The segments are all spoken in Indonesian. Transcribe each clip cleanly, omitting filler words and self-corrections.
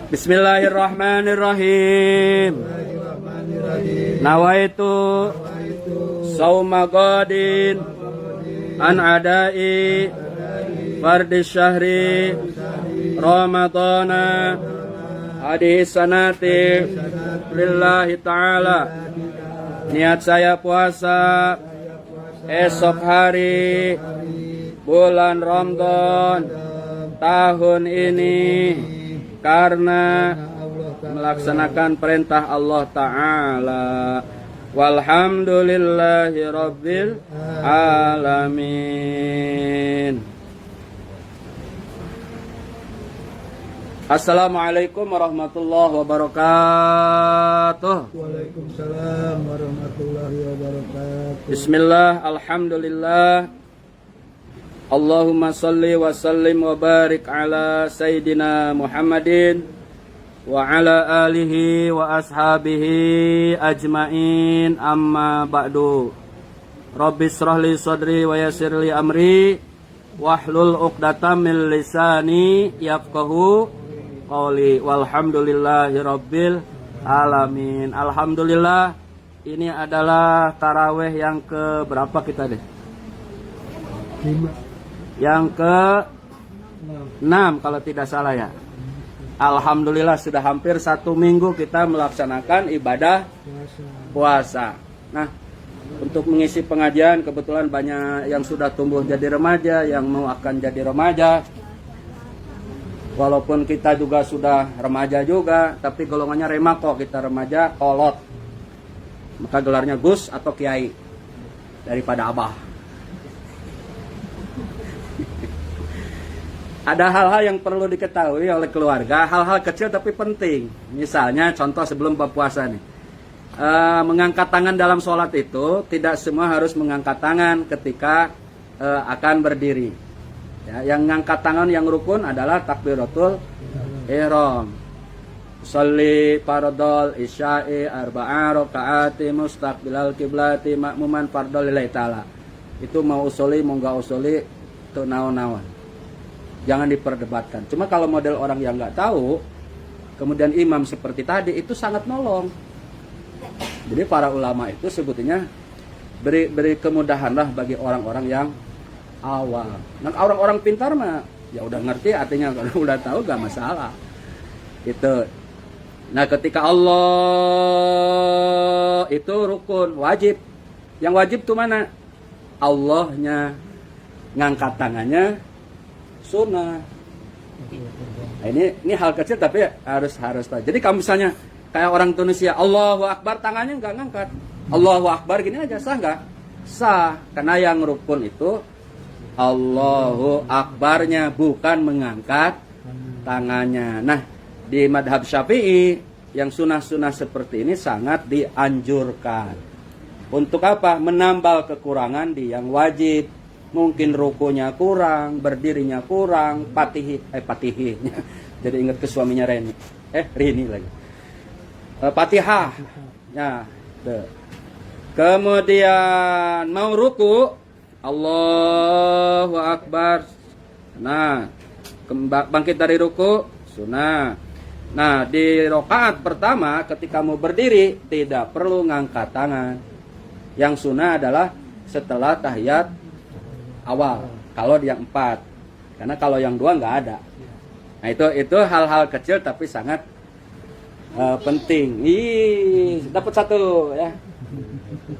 Bismillahirrahmanirrahim. Nawaitu sauma qadin an adai fardi syahri Ramadana hadis sanati lillahi ta'ala. Niat saya puasa esok hari bulan Ramadan tahun ini karena melaksanakan perintah Allah Ta'ala. Walhamdulillahi Rabbil Alamin. Assalamualaikum warahmatullahi wabarakatuh. Waalaikumsalam warahmatullahi wabarakatuh. Bismillah, alhamdulillah. Allahumma salli wa sallim wa barik ala Sayyidina Muhammadin wa ala alihi wa ashabihi ajma'in, amma ba'du. Rabbi israh li sadri wa yassir li amri wahlul 'uqdatam min lisani yafqahu qawli. Walhamdulillahi rabbil alamin. Alhamdulillah, ini adalah tarawih yang ke berapa kita deh? 5. Yang ke 6 kalau tidak salah ya. Alhamdulillah sudah hampir 1 minggu kita melaksanakan ibadah puasa. Nah, untuk mengisi pengajian kebetulan banyak yang sudah tumbuh jadi remaja, yang mau akan jadi remaja. Walaupun kita juga sudah remaja juga, tapi golongannya remako, kita remaja kolot. Maka gelarnya Gus atau Kiai daripada Abah. Ada hal-hal yang perlu diketahui oleh keluarga, hal-hal kecil tapi penting. Misalnya contoh sebelum berpuasa nih, mengangkat tangan dalam sholat itu tidak semua harus mengangkat tangan ketika akan berdiri. Ya, yang mengangkat tangan yang rukun adalah takbiratul ihram. Sholli fardhol isya'i arba'a rakaati mustaqbilal kiblati makmuman fardhol lillahi ta'ala. Itu mau usuli mau enggak usuli itu naon-naon. Jangan diperdebatkan. Cuma kalau model orang yang nggak tahu, kemudian imam seperti tadi, itu sangat nolong. Jadi para ulama itu sebetulnya beri kemudahanlah bagi orang-orang yang awam. Nah, orang-orang pintar mah ya udah ngerti artinya, kalau udah tahu gak masalah. Itu. Nah, ketika Allah itu rukun, wajib. Yang wajib tuh mana? Allahnya, ngangkat tangannya sunnah. Nah, ini hal kecil tapi harus tahu. Jadi kalau misalnya kayak orang Tunisia, Allahu Akbar tangannya nggak ngangkat, Allahu Akbar gini aja, sah nggak? Sah, karena yang rukun itu Allahu Akbarnya, bukan mengangkat tangannya. Nah, di madhab Syafi'i yang sunnah-sunnah seperti ini sangat dianjurkan. Untuk apa? Menambal kekurangan di yang wajib. Mungkin rukunya kurang, berdirinya kurang, patihihnya. Jadi ingat ke suaminya Rini lagi. Fatihah. Ya, kemudian mau ruku, Allahu Akbar. Nah, bangkit dari ruku, sunnah. Nah, di rakaat pertama ketika mau berdiri tidak perlu ngangkat tangan. Yang sunnah adalah setelah tahiyat awal, kalau yang 4, karena kalau yang 2 nggak ada. Nah, itu hal-hal kecil tapi sangat penting. Dapat 1 ya.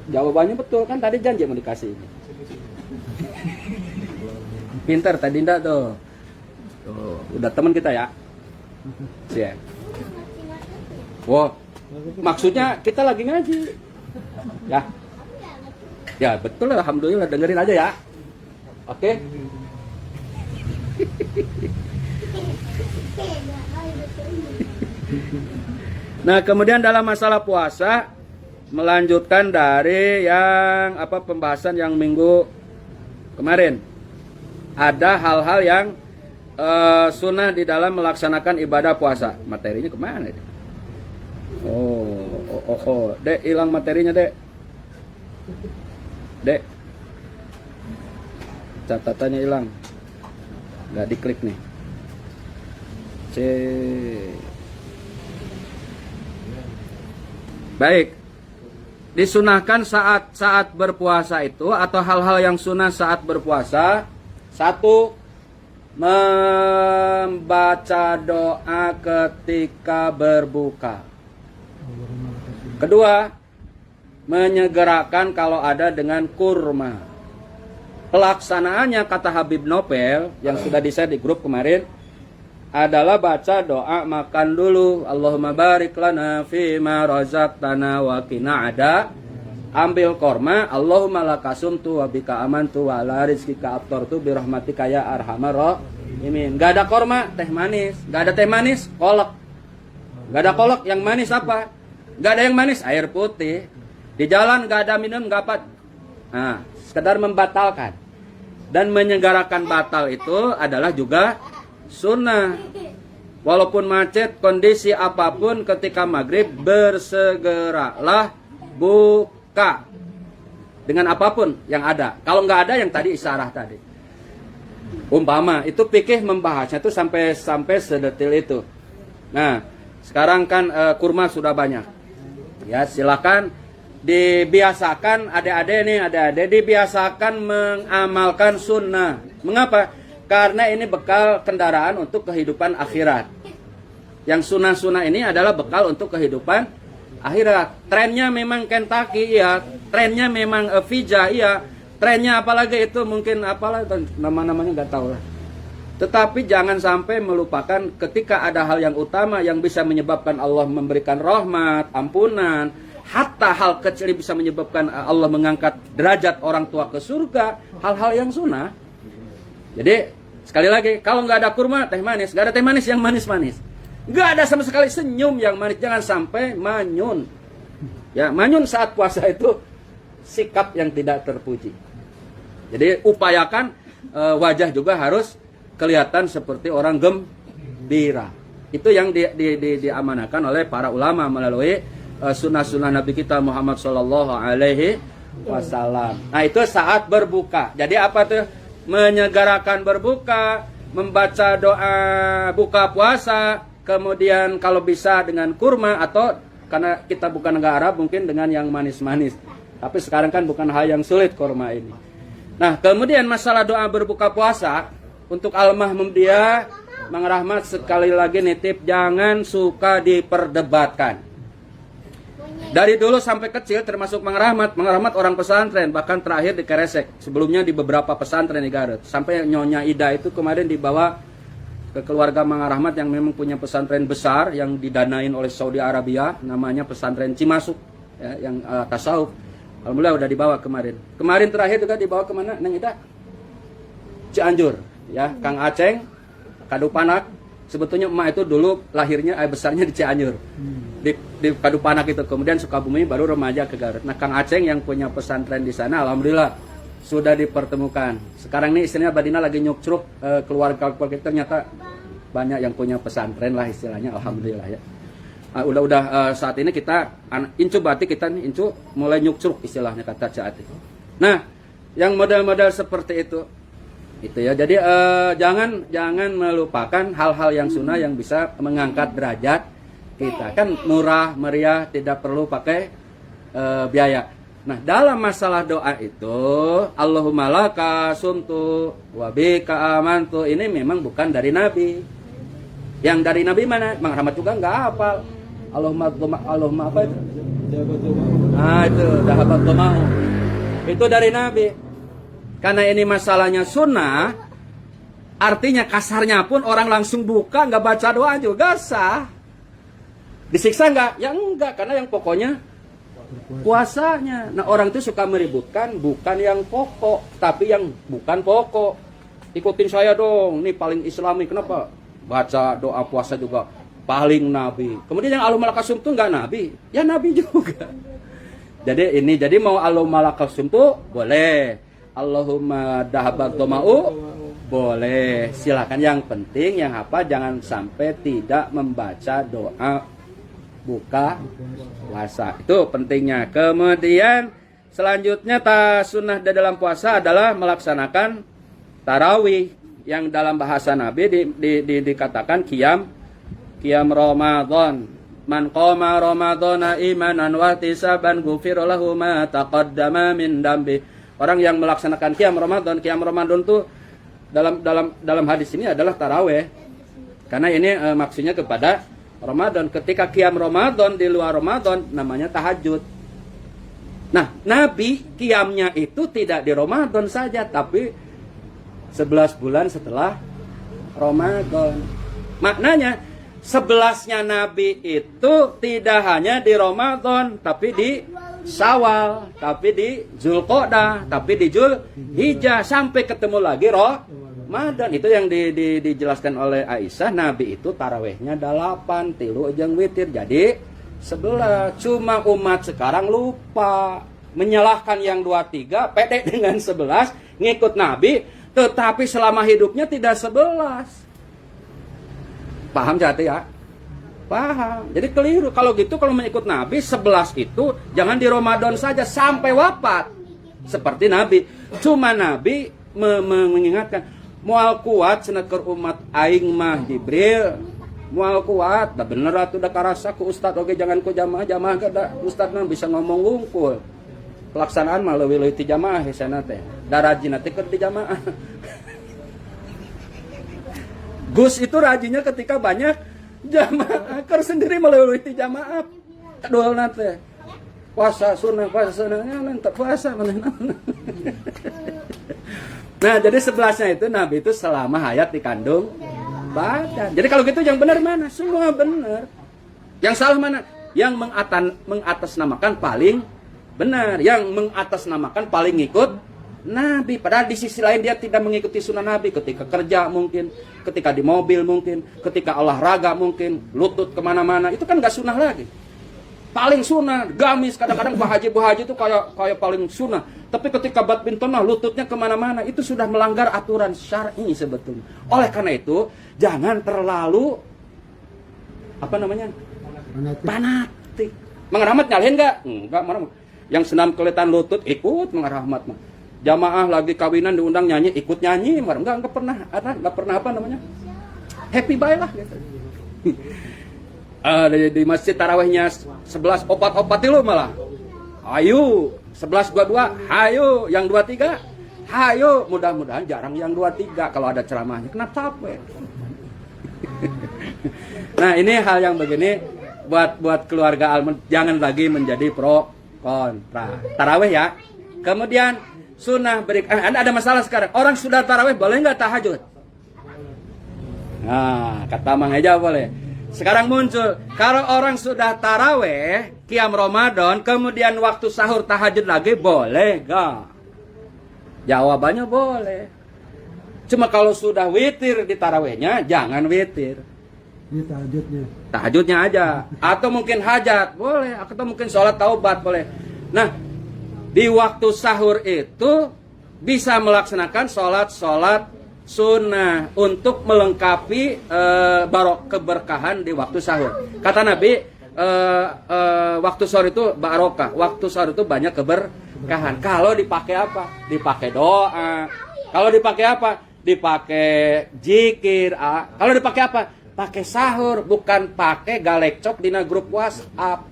Jawabannya betul kan, tadi janji mau dikasih ini. Pinter tadi ndak tuh. Udah teman kita ya. Siap. Wow, maksudnya kita lagi ngaji. Ya. Ya betul, alhamdulillah, dengerin aja ya. Oke. Nah, kemudian dalam masalah puasa melanjutkan dari yang pembahasan yang minggu kemarin. Ada hal-hal yang sunnah di dalam melaksanakan ibadah puasa. Materinya kemana? Dek, hilang materinya, Dek. Dek, catatannya hilang, nggak diklik nih. Baik. Disunahkan saat berpuasa itu atau hal-hal yang sunnah saat berpuasa. Satu, membaca doa ketika berbuka. Kedua, menyegerakan kalau ada dengan kurma. Pelaksanaannya kata Habib Nopel yang sudah di-share di grup kemarin adalah baca doa makan dulu. Allahumma barik lana fima razaqtana wa qina ada. Ambil korma, Allahumma lakasumtu wa bika amantu wa ala rizkika aftartu bi rahmatika ya arhamar rahimin. Enggak ada korma, teh manis. Enggak ada teh manis, kolak. Enggak ada kolak, yang manis apa? Enggak ada yang manis, air putih. Di jalan enggak ada minum, enggak apa. Nah, sekedar membatalkan. Dan menyegarkan batal itu adalah juga sunnah. Walaupun macet, kondisi apapun ketika maghrib bersegeralah buka dengan apapun yang ada. Kalau nggak ada yang tadi isyarah tadi. Umpama itu fikih membahasnya itu sampai sedetil itu. Nah, sekarang kan kurma sudah banyak. Ya, silakan dibiasakan adik-adik dibiasakan mengamalkan sunnah. Mengapa? Karena ini bekal kendaraan untuk kehidupan akhirat. Yang sunnah-sunnah ini adalah bekal untuk kehidupan akhirat. Trennya memang Kentucky, ya. Trennya memang Fija, iya. Trennya apalagi itu mungkin apalah nama-namanya nggak tahu lah. Tetapi jangan sampai melupakan ketika ada hal yang utama yang bisa menyebabkan Allah memberikan rahmat, ampunan, hatta hal kecil bisa menyebabkan Allah mengangkat derajat orang tua ke surga, hal-hal yang sunnah. Jadi sekali lagi, kalau nggak ada kurma teh manis, nggak ada teh manis yang manis-manis, nggak ada sama sekali senyum yang manis, jangan sampai manyun. Ya, manyun saat puasa itu sikap yang tidak terpuji. Jadi upayakan wajah juga harus kelihatan seperti orang gembira. Itu yang diamanahkan oleh para ulama melalui sunnah-sunnah Nabi kita Muhammad Sallallahu Alaihi Wasallam. Nah, itu saat berbuka. Jadi apa tuh? Menyegarakan berbuka, membaca doa buka puasa, kemudian kalau bisa dengan kurma atau karena kita bukan negara Arab mungkin dengan yang manis-manis. Tapi sekarang kan bukan hal yang sulit kurma ini. Nah, kemudian masalah doa berbuka puasa untuk almarhum dia, Mang Rahmat sekali lagi nitip jangan suka diperdebatkan. Dari dulu sampai kecil termasuk Mang Rahmat orang pesantren, bahkan terakhir di Keresek, sebelumnya di beberapa pesantren di Garut. Sampai Nyonya Ida itu kemarin dibawa ke keluarga Mang Rahmat yang memang punya pesantren besar yang didanain oleh Saudi Arabia, namanya pesantren Cimasuk, ya, yang tasawuf. Alhamdulillah udah dibawa kemarin. Kemarin terakhir juga dibawa kemana, Neng Ida? Cianjur, ya, Kang Aceng, Kadupanak. Sebetulnya emak itu dulu lahirnya besarnya di Cianjur. Di Kadupanak itu, kemudian Sukabumi, baru remaja ke Garut. Nah, Kang Aceng yang punya pesantren di sana, alhamdulillah sudah dipertemukan. Sekarang ini istilahnya Badina lagi nyukcruk keluarga kita, ternyata banyak yang punya pesantren lah istilahnya, alhamdulillah ya. Udah saat ini kita incu berarti kita nih incu mulai nyukcruk istilahnya kata Caati. Nah, yang model-model seperti itu ya. Jadi jangan melupakan hal-hal yang sunnah yang bisa mengangkat derajat kita. Kan murah meriah, tidak perlu pakai biaya. Nah, dalam masalah doa itu Allahumma laka sumtu wa bika amantu ini memang bukan dari Nabi. Yang dari Nabi mana? Mang Rahmat juga nggak hafal. Allahumma apa itu? Ah, itu dahabat domau. Itu dari Nabi. Karena ini masalahnya sunnah, artinya kasarnya pun orang langsung buka nggak baca doa juga sah. Disiksa nggak? Ya enggak, karena yang pokoknya puasanya. Nah, orang itu suka meributkan bukan yang pokok, tapi yang bukan pokok. Ikutin saya dong, ini paling islami. Kenapa? Baca doa puasa juga paling nabi. Kemudian yang Allahumma lakasum itu nggak nabi, ya nabi juga. Jadi mau Allahumma lakasum itu boleh, Allahumma dahabat doma'u boleh, silakan. Yang penting yang apa, jangan sampai tidak membaca doa buka puasa, itu pentingnya. Kemudian selanjutnya sunnah dalam puasa adalah melaksanakan tarawih yang dalam bahasa Nabi dikatakan qiyam Ramadan. Man qama ramadhana imanan wa ihtisaban ghufira lahu ma taqaddama min dambi. Orang yang melaksanakan qiyam Ramadan tuh dalam hadis ini adalah taraweh. Karena ini maksudnya kepada Ramadan. Ketika qiyam Ramadan di luar Ramadan namanya tahajud. Nah, Nabi qiyamnya itu tidak di Ramadan saja, tapi 11 bulan setelah Ramadan. Maknanya 11-nya Nabi itu tidak hanya di Ramadan, tapi di Syawal, tapi di Zulqa'dah, tapi di Zulhijjah, sampai ketemu lagi Ramadan. Itu yang dijelaskan oleh Aisyah. Nabi itu tarawehnya 8, tilu jeung witir, jadi 11. Cuma umat sekarang lupa, menyalahkan yang 23, pede dengan 11, ngikut Nabi, tetapi selama hidupnya tidak 11. Paham jati ya? Paham. Jadi keliru. Kalau gitu, kalau mengikut Nabi, 11 itu jangan di Ramadan saja sampai wafat. Seperti Nabi. Cuma Nabi mengingatkan, moal kuat seneker umat aing mah Jibril. Moal kuat. Dah bener atuh da karasa ku ustad oge jangan ku jamaah ke da ustad mah bisa ngomong wungkul. Pelaksanaan mah leuwih ti jamaah hesana teh. Da rajina teh keur di jamaah. Gus itu rajinnya ketika banyak jamaah, keur sendiri melalui jamaah. Kadualna teh puasa sunnah nanti puasa mana. Nah, jadi 11-nya itu Nabi itu selama hayat di kandung badan. Jadi kalau gitu yang benar mana? Semua benar. Yang salah mana? Yang mengatasnamakan paling benar, yang mengatasnamakan paling ngikut Nabi. Padahal di sisi lain dia tidak mengikuti sunnah Nabi. Ketika kerja mungkin, ketika di mobil mungkin, ketika olahraga mungkin, lutut kemana-mana, itu kan gak sunnah lagi. Paling sunnah, gamis, kadang-kadang Bu Haji itu kayak paling sunnah. Tapi ketika badminton mah lututnya kemana-mana, itu sudah melanggar aturan syar'i sebetulnya. Oleh karena itu, jangan terlalu fanatik. Mengerahmat nyalahin gak? Enggak, yang senam kelihatan lutut ikut mengerahmat mah. Jamaah lagi kawinan diundang nyanyi, ikut nyanyi, enggak pernah happy bye lah gitu. Di masjid tarawihnya 11 opat itu malah. Ayo, 11 22, hayo, yang 23, hayo. Mudah-mudahan jarang yang 23 kalau ada ceramahnya. Kenapa capek? Nah, ini hal yang begini buat keluarga Almond jangan lagi menjadi pro kontra. Tarawih ya. Kemudian sunnah ada masalah sekarang. Orang sudah tarawih boleh nggak tahajud? Nah, kata Mang Eja boleh. Sekarang muncul, kalau orang sudah tarawih, qiyam Ramadan, kemudian waktu sahur tahajud lagi, boleh nggak? Jawabannya boleh. Cuma kalau sudah witir di tarawihnya, jangan witir. Ini tahajudnya. Tahajudnya aja. Atau mungkin hajat, boleh. Atau mungkin sholat taubat, boleh. Nah, di waktu sahur itu bisa melaksanakan sholat sunnah untuk melengkapi keberkahan di waktu sahur. Kata Nabi, waktu sahur itu barokah. Waktu sahur itu banyak keberkahan. Kalau dipakai apa? Dipakai doa. Kalau dipakai apa? Dipakai zikir. Kalau dipakai apa? Pakai sahur, bukan pakai galecok di grup WhatsApp.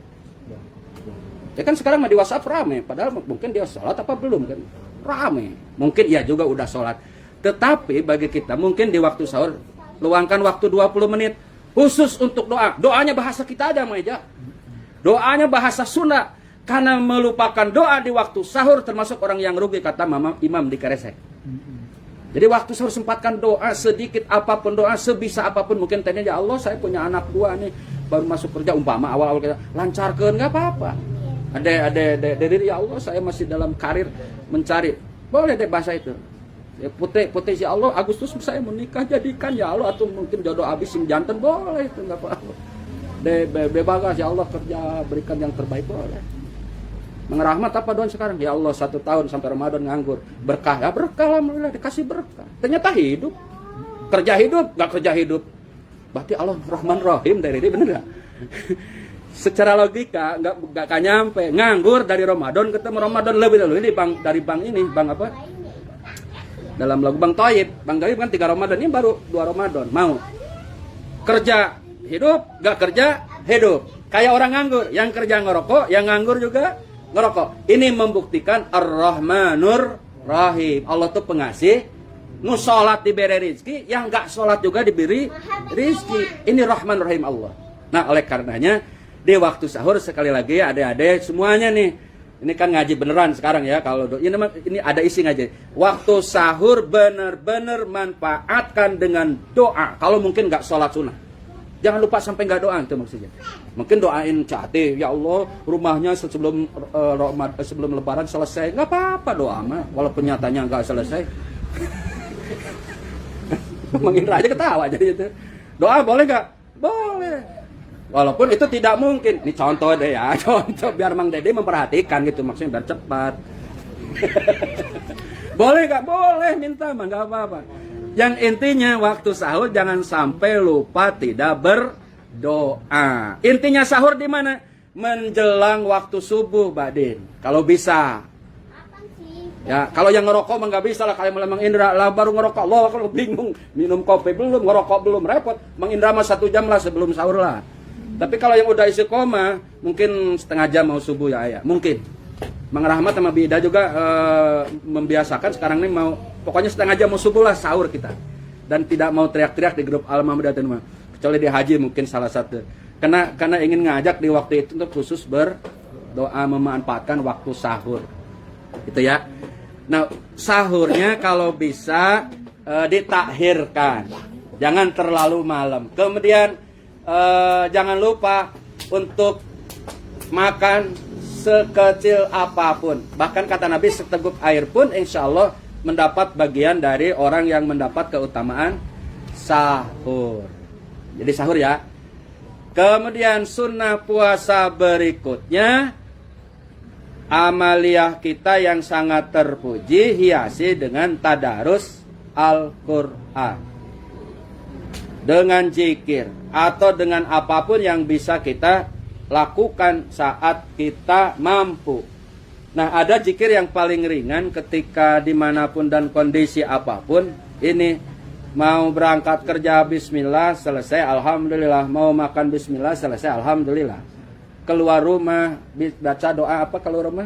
Ya kan sekarang mah di WhatsApp rame, padahal mungkin dia sholat apa belum kan? Rame. Mungkin ia juga udah sholat. Tetapi bagi kita mungkin di waktu sahur luangkan waktu 20 menit khusus untuk doa. Doanya bahasa kita aja Maja. Doanya bahasa Sunda. Karena melupakan doa di waktu sahur termasuk orang yang rugi, kata Mama Imam di Keresek. Jadi waktu sahur sempatkan doa, sedikit apapun doa, sebisa apapun. Mungkin tanya ya Allah saya punya anak 2 nih, baru masuk kerja umpama awal-awal kita lancarkan nggak apa-apa. Ada dari ya Allah saya masih dalam karir mencari. Boleh deh bahasa itu. Ya, putih ya Allah Agustus saya menikah jadikan ya Allah, atau mungkin jodoh habis sim jantan boleh itu nggak apa-apa. Bebas ya Allah kerja berikan yang terbaik boleh. Mengerahmat apa doang sekarang ya Allah 1 tahun sampai Ramadan nganggur berkah ya berkah alhamdulillah dikasih berkah. Ternyata hidup kerja hidup nggak kerja hidup berarti Allah Rahman Rahim dari ini bener nggak? Secara logika nggak nyampe nganggur dari Ramadan ketemu Ramadan lebih dulu ini dari bang ini bang apa? Dalam lagu Bang Toyib kan 3 Ramadan, ini baru 2 Ramadan. Mau kerja hidup, gak kerja hidup. Kayak orang nganggur, yang kerja ngerokok, yang nganggur juga ngerokok. Ini membuktikan Ar-Rahmanur Rahim. Allah tuh pengasih. Nu sholat diberi rizki, yang nggak sholat juga diberi rizki. Ini Rahman Rahim Allah. Nah, oleh karenanya di waktu sahur sekali lagi adik-adik semuanya nih. Ini kan ngaji beneran sekarang ya. Kalau ini ada isi ngaji. Waktu sahur bener-bener manfaatkan dengan doa. Kalau mungkin nggak sholat sunnah. Jangan lupa sampai nggak doa itu maksudnya. Mungkin doain cate, ya Allah rumahnya sebelum sebelum Lebaran selesai. Nggak apa-apa doa mah, walaupun nyatanya nggak selesai. Mang Indra aja ketawa jadi itu. Doa boleh nggak? Boleh. Walaupun itu tidak mungkin. Ini contoh deh ya, contoh biar Mang Dede memperhatikan gitu, maksudnya biar cepat. Boleh nggak? Boleh, minta mah nggak apa-apa. Yang intinya waktu sahur jangan sampai lupa tidak berdoa. Intinya sahur di mana? Menjelang waktu subuh, Mbak Din. Kalau bisa. Ya, kalau yang ngerokok mah nggak bisa lah. Kalau Mang Indra lah baru ngerokok, loh kalau bingung minum kopi belum, ngerokok belum, repot. Mang Indra mah 1 jam lah sebelum sahur lah. Tapi kalau yang udah istiqomah, mungkin setengah jam mau subuh ya, mungkin. Mang Rahmat sama Bida juga membiasakan sekarang ini mau pokoknya setengah jam mau subuh lah sahur kita. Dan tidak mau teriak-teriak di grup Al-Mahmudatin mah. Kecuali di haji mungkin salah satu. Karena ingin ngajak di waktu itu untuk khusus berdoa memanfaatkan waktu sahur. Gitu ya. Nah, sahurnya kalau bisa ditakhirkan. Jangan terlalu malam. Kemudian jangan lupa untuk makan sekecil apapun. Bahkan kata Nabi seteguk air pun insya Allah mendapat bagian dari orang yang mendapat keutamaan sahur. Jadi sahur ya. Kemudian sunnah puasa berikutnya, amaliyah kita yang sangat terpuji hiasi dengan tadarus Al-Quran, dengan zikir atau dengan apapun yang bisa kita lakukan saat kita mampu. Nah, ada zikir yang paling ringan ketika dimanapun dan kondisi apapun. Ini mau berangkat kerja bismillah, selesai alhamdulillah. Mau makan bismillah, selesai alhamdulillah. Keluar rumah baca doa apa keluar rumah?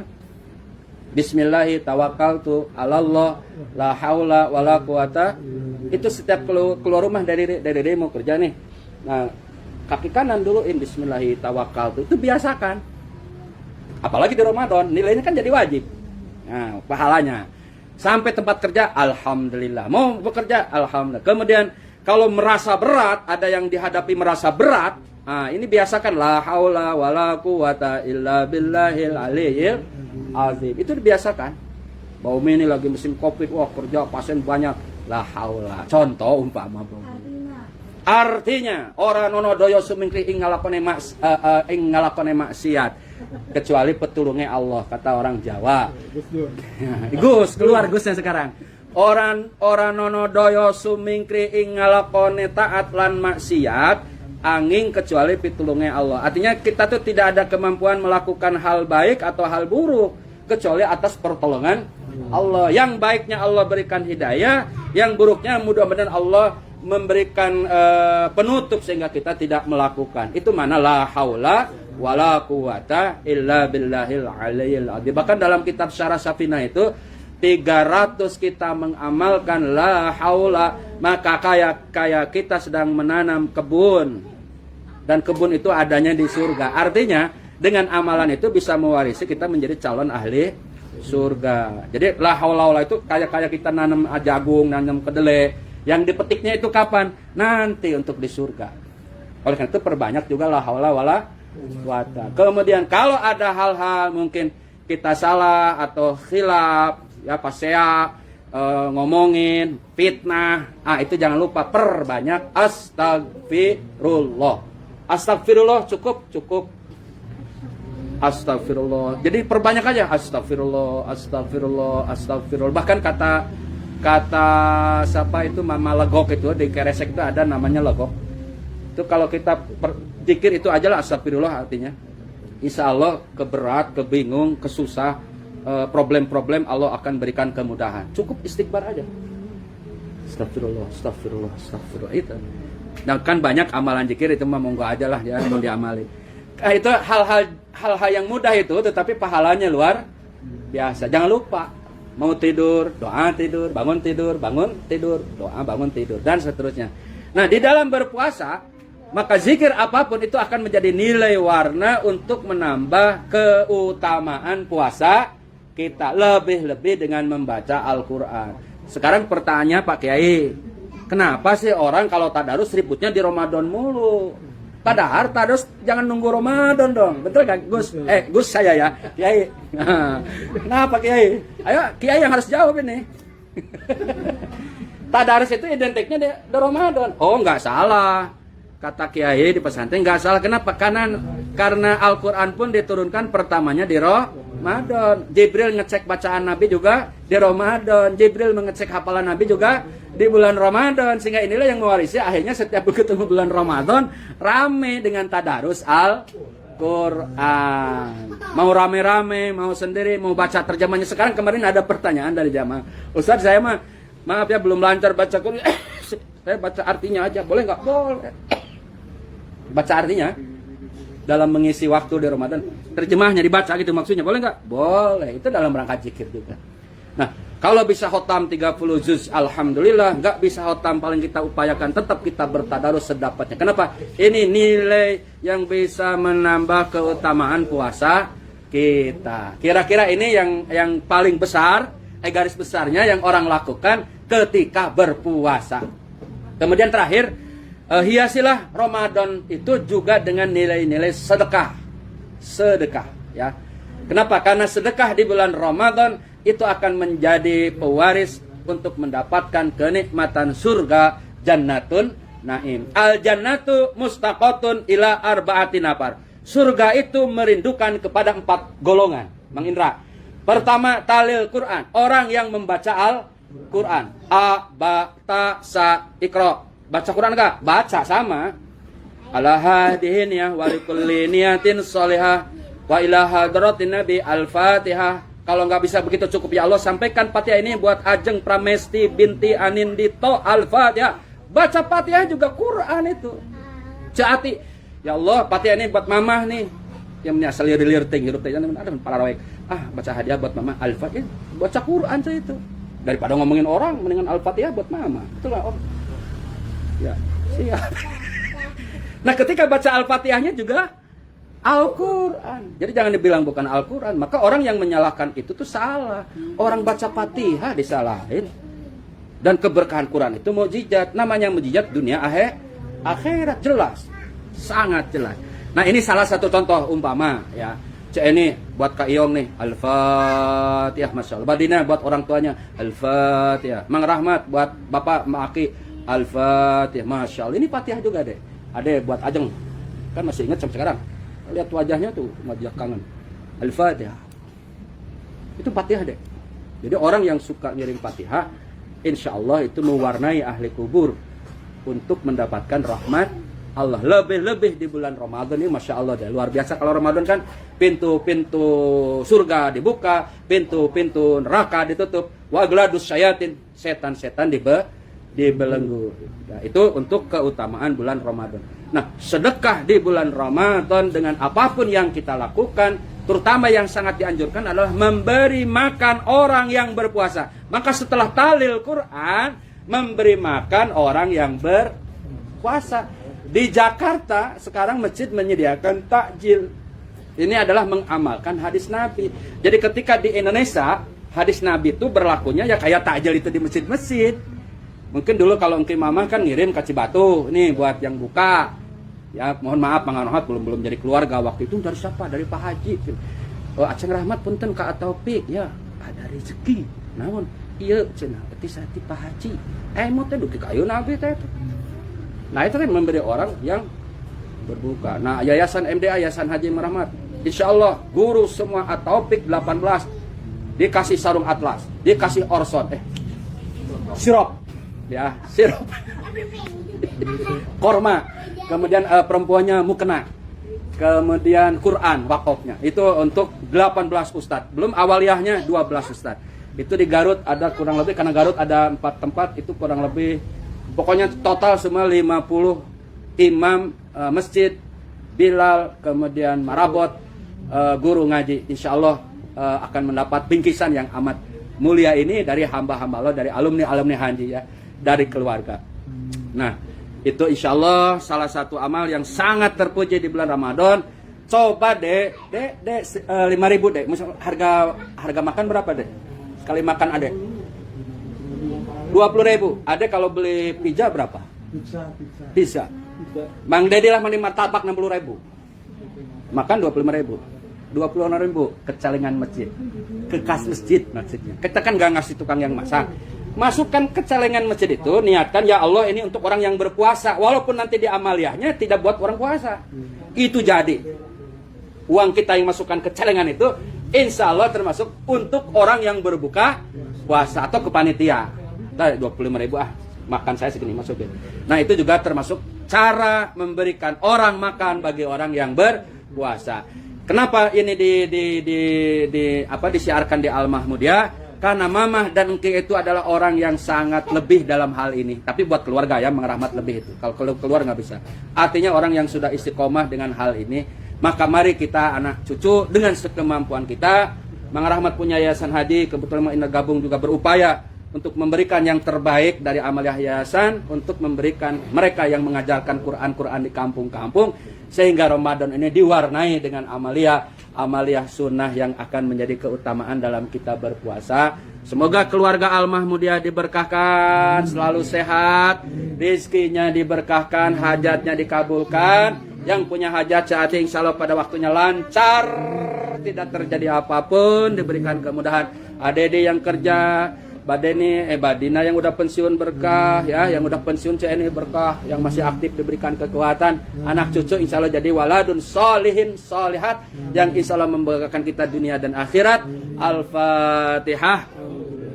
Bismillahi tawakkaltu 'alallah la haula wala quwata. Itu setiap keluar rumah dari mau kerja nih. Nah, kaki kanan duluin bismillahi tawakkaltu. Itu biasakan. Apalagi di Ramadan, nilainya kan jadi wajib. Nah, pahalanya. Sampai tempat kerja, alhamdulillah. Mau bekerja, alhamdulillah. Kemudian kalau merasa berat, ada yang dihadapi merasa berat. Nah, ini biasakan la haula wala quwata illa billahil aliyyil azim. Itu dibiasakan. Bau ini lagi musim Covid, wah kerja pasien banyak. La haula. Contoh umpama bau. Artinya orang nono doyo sumingkri ing ngalakone maksiat kecuali petulungnya Allah, kata orang Jawa. Gus keluar Gusnya sekarang. Orang nono doyo sumingkri ing ngalakone taat lan maksiat angin kecuali pitulungnya Allah. Artinya kita tuh tidak ada kemampuan melakukan hal baik atau hal buruk kecuali atas pertolongan Allah. Yang baiknya Allah berikan hidayah, yang buruknya mudah-mudahan Allah memberikan penutup sehingga kita tidak melakukan. Itu mana la haula wala quwata illa billahil aliyyil azim. Bahkan dalam kitab Syarah Safinah itu 300 kita mengamalkan la haula, maka kayak kita sedang menanam kebun. Dan kebun itu adanya di surga. Artinya dengan amalan itu bisa mewarisi kita menjadi calon ahli surga. Jadi la haula itu kayak kita nanam jagung, nanam kedelai. Yang dipetiknya itu kapan? Nanti untuk di surga. Oleh karena itu perbanyak juga la haula wala quwata. Kemudian kalau ada hal-hal mungkin kita salah atau khilaf, ya pasea ngomongin fitnah, itu jangan lupa perbanyak astagfirullah. Astagfirullah cukup. Astagfirullah. Jadi perbanyak aja astagfirullah. Bahkan kata siapa itu Mama Legok itu di Keresek itu ada namanya Legok. Itu kalau kita zikir itu aja lah astagfirullah artinya. Insya Allah keberat, kebingung, kesusah, problem-problem Allah akan berikan kemudahan. Cukup istighfar aja. Astagfirullah. Itu. Nah kan banyak amalan zikir itu mah monggo aja lah ya mau diamali. Itu hal-hal yang mudah itu, tetapi pahalanya luar biasa. Jangan lupa, mau tidur, doa tidur, bangun tidur, doa bangun tidur, dan seterusnya. Nah, di dalam berpuasa, maka zikir apapun itu akan menjadi nilai warna untuk menambah keutamaan puasa kita, lebih-lebih dengan membaca Al-Quran. Sekarang pertanyaannya Pak Kiai, kenapa sih orang kalau tadarus ributnya di Ramadan mulu? Padahal tadarus jangan nunggu Ramadan dong, betul kan Gus? Gus saya ya, Kiai. Kenapa Kiai? Ayo Kiai yang harus jawab ini. Tadarus itu identiknya di Ramadan. Oh, nggak salah. Kata Kiai di pesantren nggak salah. Kenapa? Karena Al-Quran pun diturunkan pertamanya di Ramadan. Jibril ngecek bacaan Nabi juga di Ramadan. Jibril mengecek hafalan Nabi juga di bulan Ramadan. Sehingga inilah yang mewarisi akhirnya setiap ketemu bulan Ramadan rame dengan tadarus Al-Quran. Mau rame-rame, mau sendiri, mau baca terjemahnya. Sekarang kemarin ada pertanyaan dari jamaah. Ustaz, saya maaf ya belum lancar baca Quran. Saya baca artinya aja, boleh nggak? Boleh. Baca artinya dalam mengisi waktu di Ramadan, terjemahnya dibaca gitu maksudnya, boleh nggak? Boleh. Itu dalam rangka zikir juga. Nah, kalau bisa khotam 30 juz, alhamdulillah. Nggak bisa khotam, paling kita upayakan tetap kita bertadarus sedapatnya. Kenapa? Ini nilai yang bisa menambah keutamaan puasa kita. Kira-kira ini yang paling besar, garis besarnya yang orang lakukan ketika berpuasa. Kemudian terakhir, hiasilah Ramadan itu juga dengan nilai-nilai sedekah. Sedekah, ya. Kenapa? Karena sedekah di bulan Ramadan itu akan menjadi pewaris untuk mendapatkan kenikmatan surga Jannatun Naim. Al jannatu mustaqatun ila arba'ati nafar. Surga itu merindukan kepada 4 golongan. Mang Indra. Pertama, talil Quran. Orang yang membaca Al-Quran. A, ba, ta, sa, ikro. Baca Quran enggak? Baca sama. Ala hadihin ya walikulli niyatin sholihah wa ila hadratin nabi al-fatihah. Kalau nggak bisa begitu cukup ya Allah sampaikan Fatihah ini buat Ajeng Pramesti binti Anindito al-Fatihah. Baca Fatihah juga Quran itu. Caati. Ya Allah, Fatihah ini buat mamah nih. Yang menyasal lirir ting hirup teh ada para rawek. Baca hadiah buat mama Al-Fatihah. Baca Quran saya itu. Daripada ngomongin orang mendingan Al-Fatihah buat mama. Itulah orang. Ya, siap. Nah, ketika baca Al-Fatihahnya juga Al-Quran. Jadi jangan dibilang bukan Al-Quran. Maka orang yang menyalahkan itu tuh salah. Orang baca Fatihah disalahin. Dan keberkahan Quran itu mukjizat. Namanya mukjizat dunia akhirat. Jelas. Sangat jelas. Nah, ini salah satu contoh umpama ya. Ini buat Kak Iyong nih, Al-Fatihah, Masya Allah. Badina buat orang tuanya, Al-Fatihah. Mang Rahmat buat Bapak Maki, Al-Fatihah, Masya Allah. Ini Fatihah juga deh. Ada buat Ajeng, kan masih ingat sampai sekarang. Lihat wajahnya tuh, wajah kangen. Al-Fatihah. Itu Fatihah deh. Jadi orang yang suka ngirim Fatihah, insya Allah itu mewarnai ahli kubur untuk mendapatkan rahmat Allah. Lebih-lebih di bulan Ramadan ini Masya Allah deh. Luar biasa. Kalau Ramadan kan pintu-pintu surga dibuka, pintu-pintu neraka ditutup. Wagladus syayatin, setan-setan dibelenggu. Nah, itu untuk keutamaan bulan Ramadan. Nah, sedekah di bulan Ramadan dengan apapun yang kita lakukan, terutama yang sangat dianjurkan adalah memberi makan orang yang berpuasa. Maka setelah talil Quran, memberi makan orang yang berpuasa. Di Jakarta sekarang masjid menyediakan takjil. Ini adalah mengamalkan hadis Nabi. Jadi ketika di Indonesia hadis Nabi itu berlakunya ya kayak takjil itu di masjid-masjid. Mungkin dulu kalau Engki Mama kan ngirim ke Cibatu nih buat yang buka. Ya mohon maaf Mang Anohat belum jadi keluarga waktu itu. Dari siapa? Dari Pak Haji. Aceng Rahmat punten Kak Taufik ya ada rezeki. Namun iya cenah peti sati Pak Haji. Emot teh duki kayu Nabi teh. Nah itu kan memberi orang yang berbuka. Nah Yayasan MDA, Yayasan Haji Merahmat, insya Allah guru semua At-Taufik 18 dikasih sarung atlas, dikasih orson, sirup, ya sirup, korma, kemudian perempuannya mukena, kemudian Quran wakofnya itu untuk 18 ustadz, belum awaliyahnya 12 ustadz. Itu di Garut ada kurang lebih, karena Garut ada 4 tempat, itu kurang lebih. Pokoknya total semua 50 imam masjid Bilal, kemudian Marabot, guru ngaji, insya Allah akan mendapat bingkisan yang amat mulia ini dari hamba-hamba Allah, dari alumni haji ya, dari keluarga. Nah, itu insya Allah salah satu amal yang sangat terpuji di bulan Ramadan. Coba dek 5.000 dek. Misal harga makan berapa dek? Sekali makan adek 20.000. Adek kalau beli pizza berapa? Pizza. Bang Dedi lah mani martabak 60.000. Makan 25.000. 26.000 kecalengan masjid, kekas masjid maksudnya. Kita kan gak ngasih tukang yang masak. Masukkan kecalengan masjid itu, niatkan ya Allah ini untuk orang yang berpuasa. Walaupun nanti di amaliyahnya tidak buat orang puasa. Itu jadi. Uang kita yang masukkan kecalengan itu, insya Allah termasuk untuk orang yang berbuka puasa atau kepanitia. 25.000 makan saya segini masukin. Nah itu juga termasuk cara memberikan orang makan bagi orang yang berpuasa. Kenapa ini disiarkan di Al-Mahmudiyah? Karena mamah dan engki itu adalah orang yang sangat lebih dalam hal ini. Tapi buat keluarga ya, mengerahmat lebih itu. Kalau keluar nggak bisa. Artinya orang yang sudah istiqomah dengan hal ini, maka mari kita anak cucu dengan sekemampuan kita, mengerahmat punya yayasan haji, kebetulan Indah gabung juga berupaya untuk memberikan yang terbaik dari amaliyah yayasan, untuk memberikan mereka yang mengajarkan Quran di kampung-kampung, sehingga Ramadan ini diwarnai dengan amaliyah sunnah yang akan menjadi keutamaan dalam kita berpuasa. Semoga keluarga Al-Mahmudiyah diberkahkan, selalu sehat, rezekinya diberkahkan, hajatnya dikabulkan. Yang punya hajat saat ini insya Allah pada waktunya lancar, tidak terjadi apapun, diberikan kemudahan. Adede yang kerja, Badina yang udah pensiun berkah ya, yang udah pensiun CNI berkah, yang masih aktif diberikan kekuatan, anak cucu insya Allah jadi waladun solihin solihat yang insya Allah memberkahkan kita dunia dan akhirat. Al-Fatihah.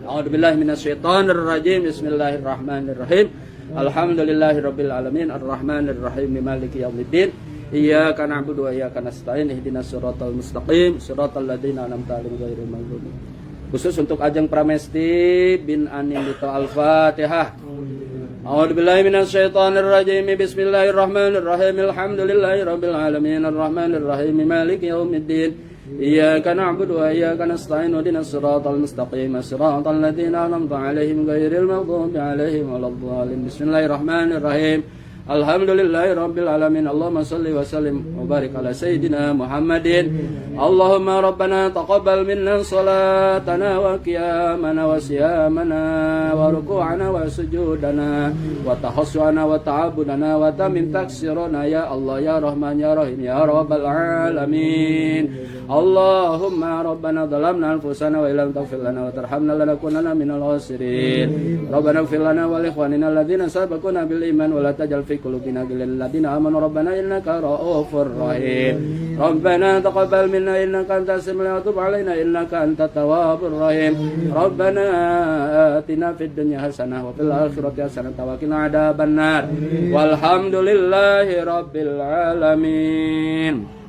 A'udzubillahi minasyaitonirrajim. Bismillahirrahmanirrahim. Alhamdulillahirabbil alamin arrahmanir rahim maliki yaumiddin. Iyyaka na'budu wa iyyaka nasta'in ihdinas siratal mustaqim siratal ladzina an'amta 'alaihim ghairil maghdubi. Khusus untuk Ajeng Pramesti bin Anin Dito. Al-Fatihah. A'udzubillahi minasyaitonirrajim. Bismillahirrahmanirrahim. Alhamdulillahirabbil alamin arrahmanir rahim maliki yaumiddin. Iyyaka na'budu wa iyyaka nasta'in ihdinas siratal mustaqim siratal ladzina an'amta 'alaihim ghairil maghdubi 'alaihim waladdallin. Bismillahirrahmanirrahim. Alhamdulillahirabbil alamin. Allahumma shalli wa sallim wa barik ala sayyidina Muhammadin. Allahumma rabbana taqabbal minna salatana wa qiyamana wa siyamana wa ruku'ana wa sujudana wa tahassuana wa ta'abudana wa tamim taksirana ya Allah ya Rahman ya Rahim ya rabbal alamin. Allahumma rabbana dhalamna anfusana wa illam taghfir lana wa tarhamna lanakunanna minal khasirin. Rabbana ighfir lana wa li ikhwanina alladhina sabaquna bil iman wa la taj'al fi qulubina ghillan lil ladzina amanu rabbana innaka ra'ufur rahim. Rabbana taqabbal minna innaka antas samiul wa tub 'alaina innaka antat tawwabur rahim. Rabbana atina fid dunya hasanah wa fil akhirati hasanah wa qina adzabannar. Walhamdulillahi rabbil alamin.